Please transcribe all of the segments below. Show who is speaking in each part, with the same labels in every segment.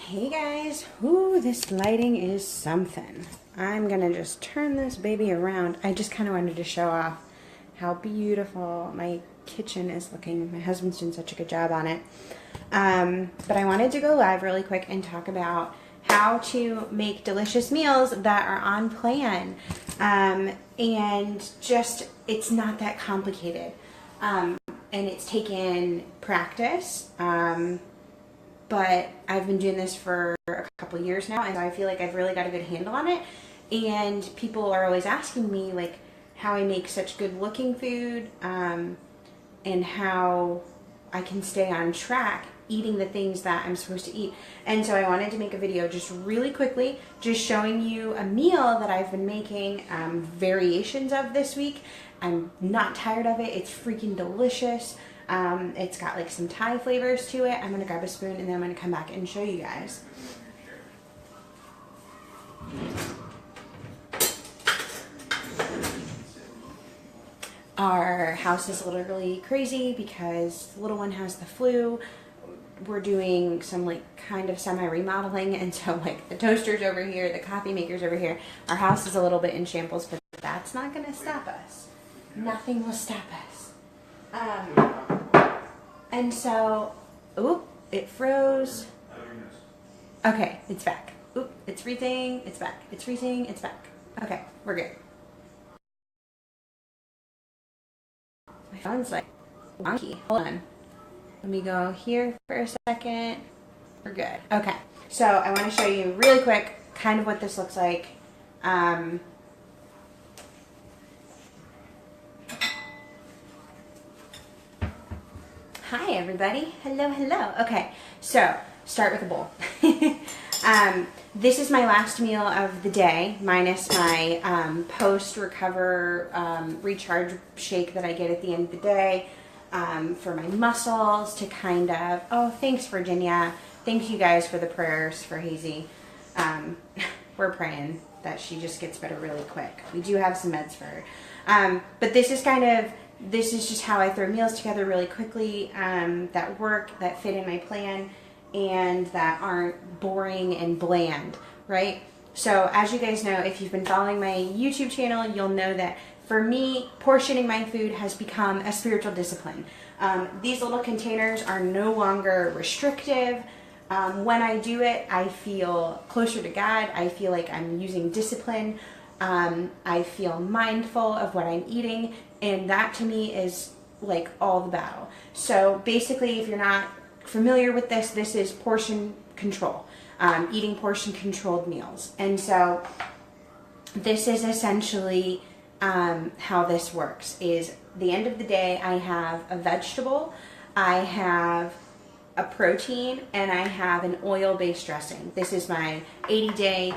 Speaker 1: Hey guys, ooh, this lighting is something. I'm gonna just turn this baby around. I just kind of wanted to show off how beautiful my kitchen is looking. My husband's doing such a good job on it. But I wanted to go live really quick and talk about how to make delicious meals that are on plan. And just, it's not that complicated. And it's taken practice. But I've been doing this for a couple years now, and I feel like I've really got a good handle on it. And people are always asking me, like, how I make such good looking food, and how I can stay on track eating the things that I'm supposed to eat. And so I wanted to make a video just really quickly, just showing you a meal that I've been making variations of this week. I'm not tired of it. It's freaking delicious. It's got like some Thai flavors to it. I'm going to grab a spoon and then I'm going to come back and show you guys. Our house is literally crazy because the little one has the flu. We're doing some like kind of semi-remodeling, and so like the toaster's over here, the coffee maker's over here. Our house is a little bit in shambles, but that's not going to stop us. Nothing will stop us. And so, oop, it froze. Okay, it's back. Oop, it's freezing, it's back. It's freezing, it's back. Okay, we're good. My phone's like wonky. Hold on. Let me go here for a second. We're good. Okay, so I want to show you really quick kind of what this looks like. Hi everybody. Hello, hello. Okay, so start with a bowl. This is my last meal of the day, minus my post-recover recharge shake that I get at the end of the day for my muscles to kind of, oh, thanks Virginia. Thank you guys for the prayers for Hazy. We're praying that she just gets better really quick. We do have some meds for her. But this is just how I throw meals together really quickly that work, that fit in my plan, and that aren't boring and bland, right? So as you guys know, if you've been following my YouTube channel, you'll know that for me, portioning my food has become a spiritual discipline. These little containers are no longer restrictive. When I do it, I feel closer to God. I feel like I'm using discipline. I feel mindful of what I'm eating, and that to me is like all the battle. So basically, if you're not familiar with this, this is portion control, eating portion controlled meals. And so this is essentially how this works. Is the end of the day, I have a vegetable, I have a protein, and I have an oil-based dressing. This is my 80-day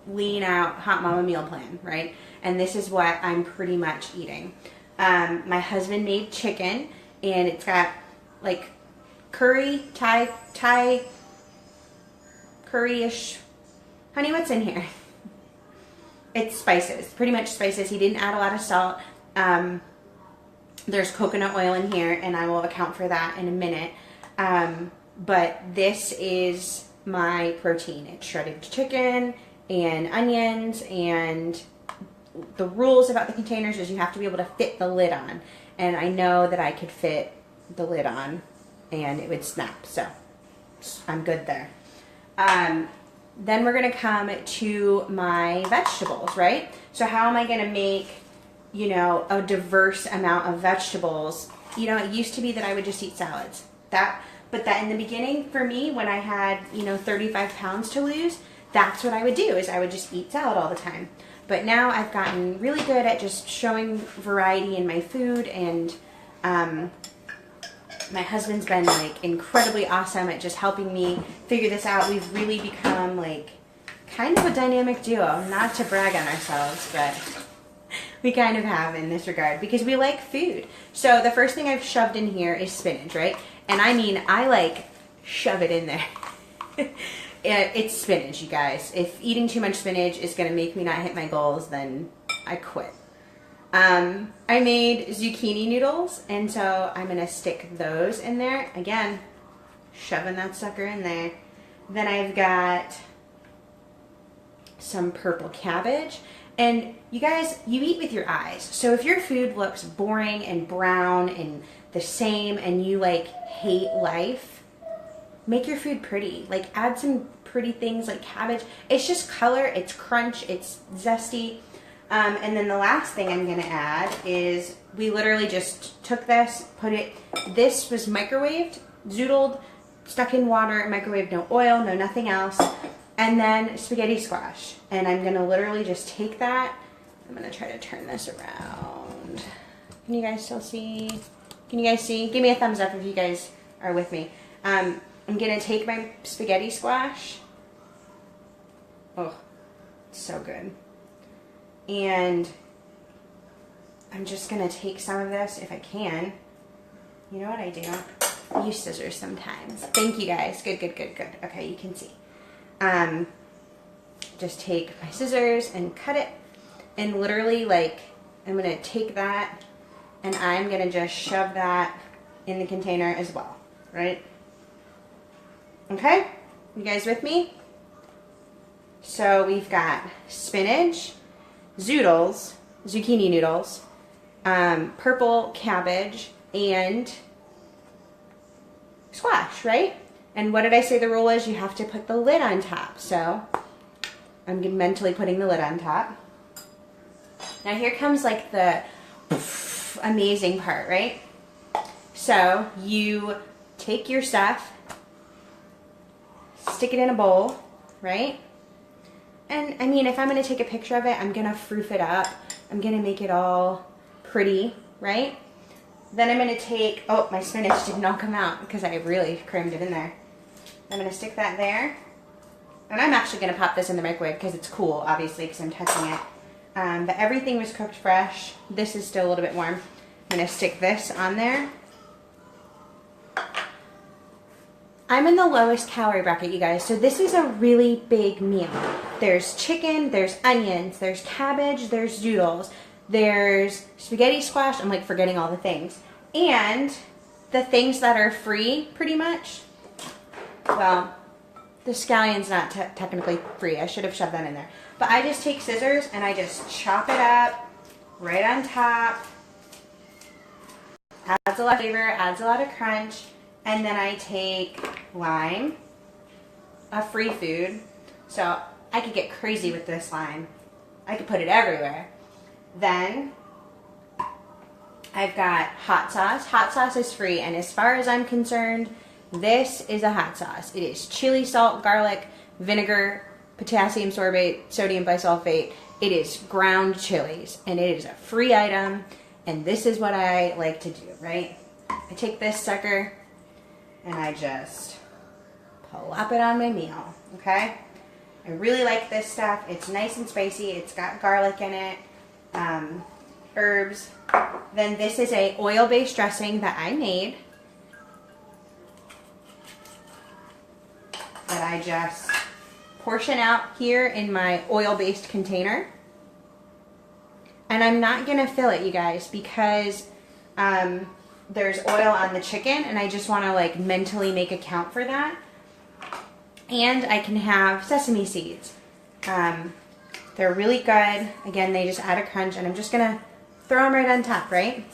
Speaker 1: lean out hot mama meal plan, right? And this is what I'm pretty much eating. My husband made chicken, and it's got like curry, Thai curry-ish. Honey, what's in here? It's spices, pretty much spices. He didn't add a lot of salt. There's coconut oil in here, and I will account for that in a minute. But this is my protein. It's shredded chicken and onions, and the rules about the containers is you have to be able to fit the lid on, and I know that I could fit the lid on and it would snap, so I'm good there. Then we're gonna come to my vegetables, right? So how am I gonna make, you know, a diverse amount of vegetables? You know, it used to be that I would just eat salads. But that in the beginning for me, when I had, you know, 35 pounds to lose, that's what I would do, is I would just eat salad all the time. But now I've gotten really good at just showing variety in my food, and my husband's been like incredibly awesome at just helping me figure this out. We've really become like kind of a dynamic duo, not to brag on ourselves, but we kind of have in this regard because we like food. So the first thing I've shoved in here is spinach, right? And I mean, I like shove it in there. It's spinach, you guys. If eating too much spinach is going to make me not hit my goals, then I quit. I made zucchini noodles, and so I'm going to stick those in there. Again, shoving that sucker in there. Then I've got some purple cabbage. And you guys, you eat with your eyes. So if your food looks boring and brown and the same and you like hate life, make your food pretty. Like add some pretty things like cabbage. It's just color, it's crunch, it's zesty. And then the last thing I'm gonna add is we literally just took this, this was microwaved, zoodled, stuck in water, microwaved, no oil, no nothing else. And then spaghetti squash. And I'm gonna literally just take that. I'm gonna try to turn this around. Can you guys still see? Can you guys see? Give me a thumbs up if you guys are with me. I'm gonna take my spaghetti squash. Oh, it's so good. And I'm just gonna take some of this if I can. You know what I do? I use scissors sometimes. Thank you guys. Good, good, good, good. Okay, you can see. Just take my scissors and cut it, and literally like I'm gonna take that and I'm gonna just shove that in the container as well, right? Okay, you guys with me? So we've got spinach, zoodles, zucchini noodles, purple cabbage, and squash, right? And what did I say the rule is? You have to put the lid on top. So I'm mentally putting the lid on top. Now here comes like the amazing part, right? So you take your stuff, stick it in a bowl, right? And I mean, if I'm gonna take a picture of it, I'm gonna froof it up. I'm gonna make it all pretty, right? Then I'm gonna take, oh, my spinach did not come out because I really crammed it in there. I'm gonna stick that there. And I'm actually gonna pop this in the microwave because it's cool, obviously, because I'm touching it. But everything was cooked fresh. This is still a little bit warm. I'm gonna stick this on there. I'm in the lowest calorie bracket, you guys, so this is a really big meal. There's chicken, there's onions, there's cabbage, there's zoodles, there's spaghetti squash. I'm like forgetting all the things. And the things that are free, pretty much, well, the scallion's not technically free. I should have shoved that in there. But I just take scissors and I just chop it up right on top. Adds a lot of flavor, adds a lot of crunch. And then I take lime, a free food. So I could get crazy with this lime. I could put it everywhere. Then I've got hot sauce. Hot sauce is free, and as far as I'm concerned, this is a hot sauce. It is chili, salt, garlic, vinegar, potassium sorbate, sodium bisulfate. It is ground chilies, and it is a free item, and this is what I like to do, right? I take this sucker, and I just plop it on my meal, okay? I really like this stuff. It's nice and spicy. It's got garlic in it, herbs. Then this is a oil-based dressing that I made. That I just portion out here in my oil-based container. And I'm not gonna fill it, you guys, because there's oil on the chicken and I just wanna like mentally make a count for that. And I can have sesame seeds. They're really good. Again, they just add a crunch, and I'm just gonna throw them right on top, right?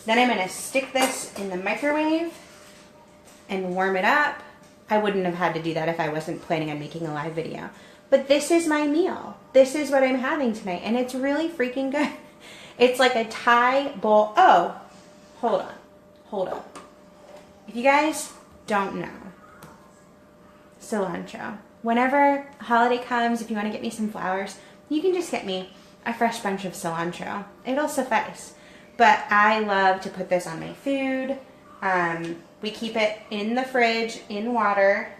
Speaker 1: Then I'm gonna stick this in the microwave and warm it up. I wouldn't have had to do that if I wasn't planning on making a live video. But this is my meal. This is what I'm having tonight, and it's really freaking good. It's like a Thai bowl. Oh, hold on. Hold up. If you guys don't know, cilantro. Whenever a holiday comes, if you want to get me some flowers, you can just get me a fresh bunch of cilantro. It'll suffice. But I love to put this on my food. We keep it in the fridge, in water,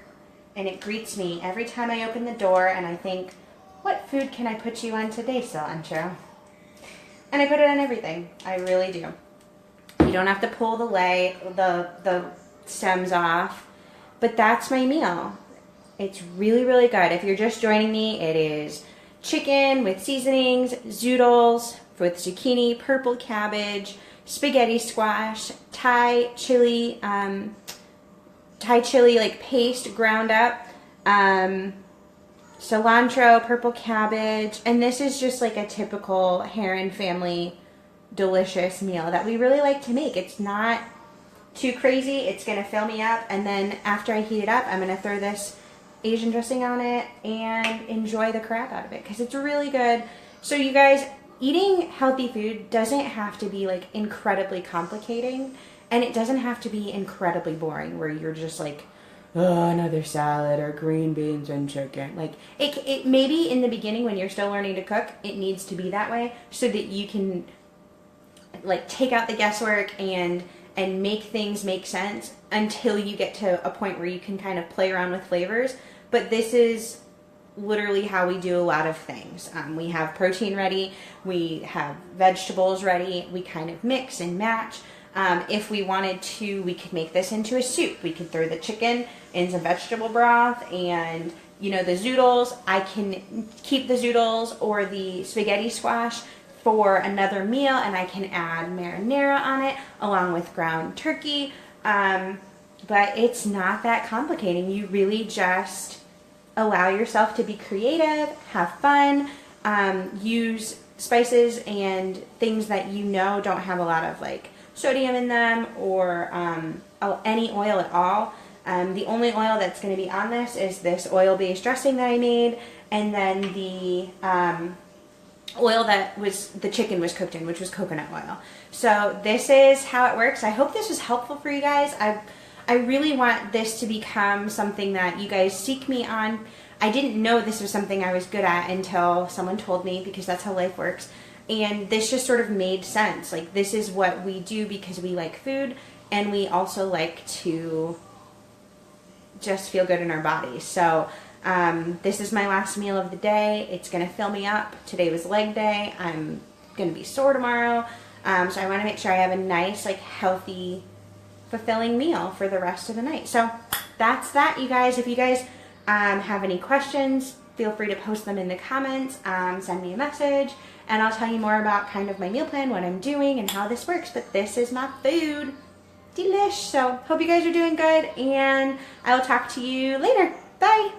Speaker 1: and it greets me every time I open the door, and I think, what food can I put you on today, cilantro? And I put it on everything. I really do. You don't have to pull the stems off, but that's my meal. It's really, really good. If you're just joining me, it is chicken with seasonings, zoodles with zucchini, purple cabbage, spaghetti squash, Thai chili like paste ground up, cilantro, purple cabbage, and this is just like a typical Heron family delicious meal that we really like to make. It's not too crazy. It's going to fill me up, and then after I heat it up, I'm going to throw this Asian dressing on it and enjoy the crap out of it because it's really good. So you guys, eating healthy food doesn't have to be like incredibly complicating, and it doesn't have to be incredibly boring where you're just like, oh, another salad or green beans and chicken. Like it maybe in the beginning when you're still learning to cook, it needs to be that way so that you can like take out the guesswork and make things make sense until you get to a point where you can kind of play around with flavors. But this is literally how we do a lot of things. We have protein ready, we have vegetables ready, we kind of mix and match. If we wanted to, we could make this into a soup. We could throw the chicken in some vegetable broth and, you know, the zoodles. I can keep the zoodles or the spaghetti squash for another meal, and I can add marinara on it along with ground turkey. But it's not that complicating. You really just allow yourself to be creative, have fun, use spices and things that you know don't have a lot of like sodium in them or any oil at all. The only oil that's going to be on this is this oil-based dressing that I made, and then the oil that the chicken was cooked in, which was coconut oil. So this is how it works. I hope this was helpful for you guys. I really want this to become something that you guys seek me on. I didn't know this was something I was good at until someone told me, because that's how life works. And this just sort of made sense. Like, this is what we do because we like food, and we also like to just feel good in our bodies. So this is my last meal of the day. It's going to fill me up. Today was leg day. I'm going to be sore tomorrow. So I want to make sure I have a nice, like, healthy, fulfilling meal for the rest of the night. So that's that, you guys. If you guys have any questions, feel free to post them in the comments. Send me a message, and I'll tell you more about kind of my meal plan, what I'm doing, and how this works. But this is my food. Delish. So hope you guys are doing good, and I will talk to you later. Bye.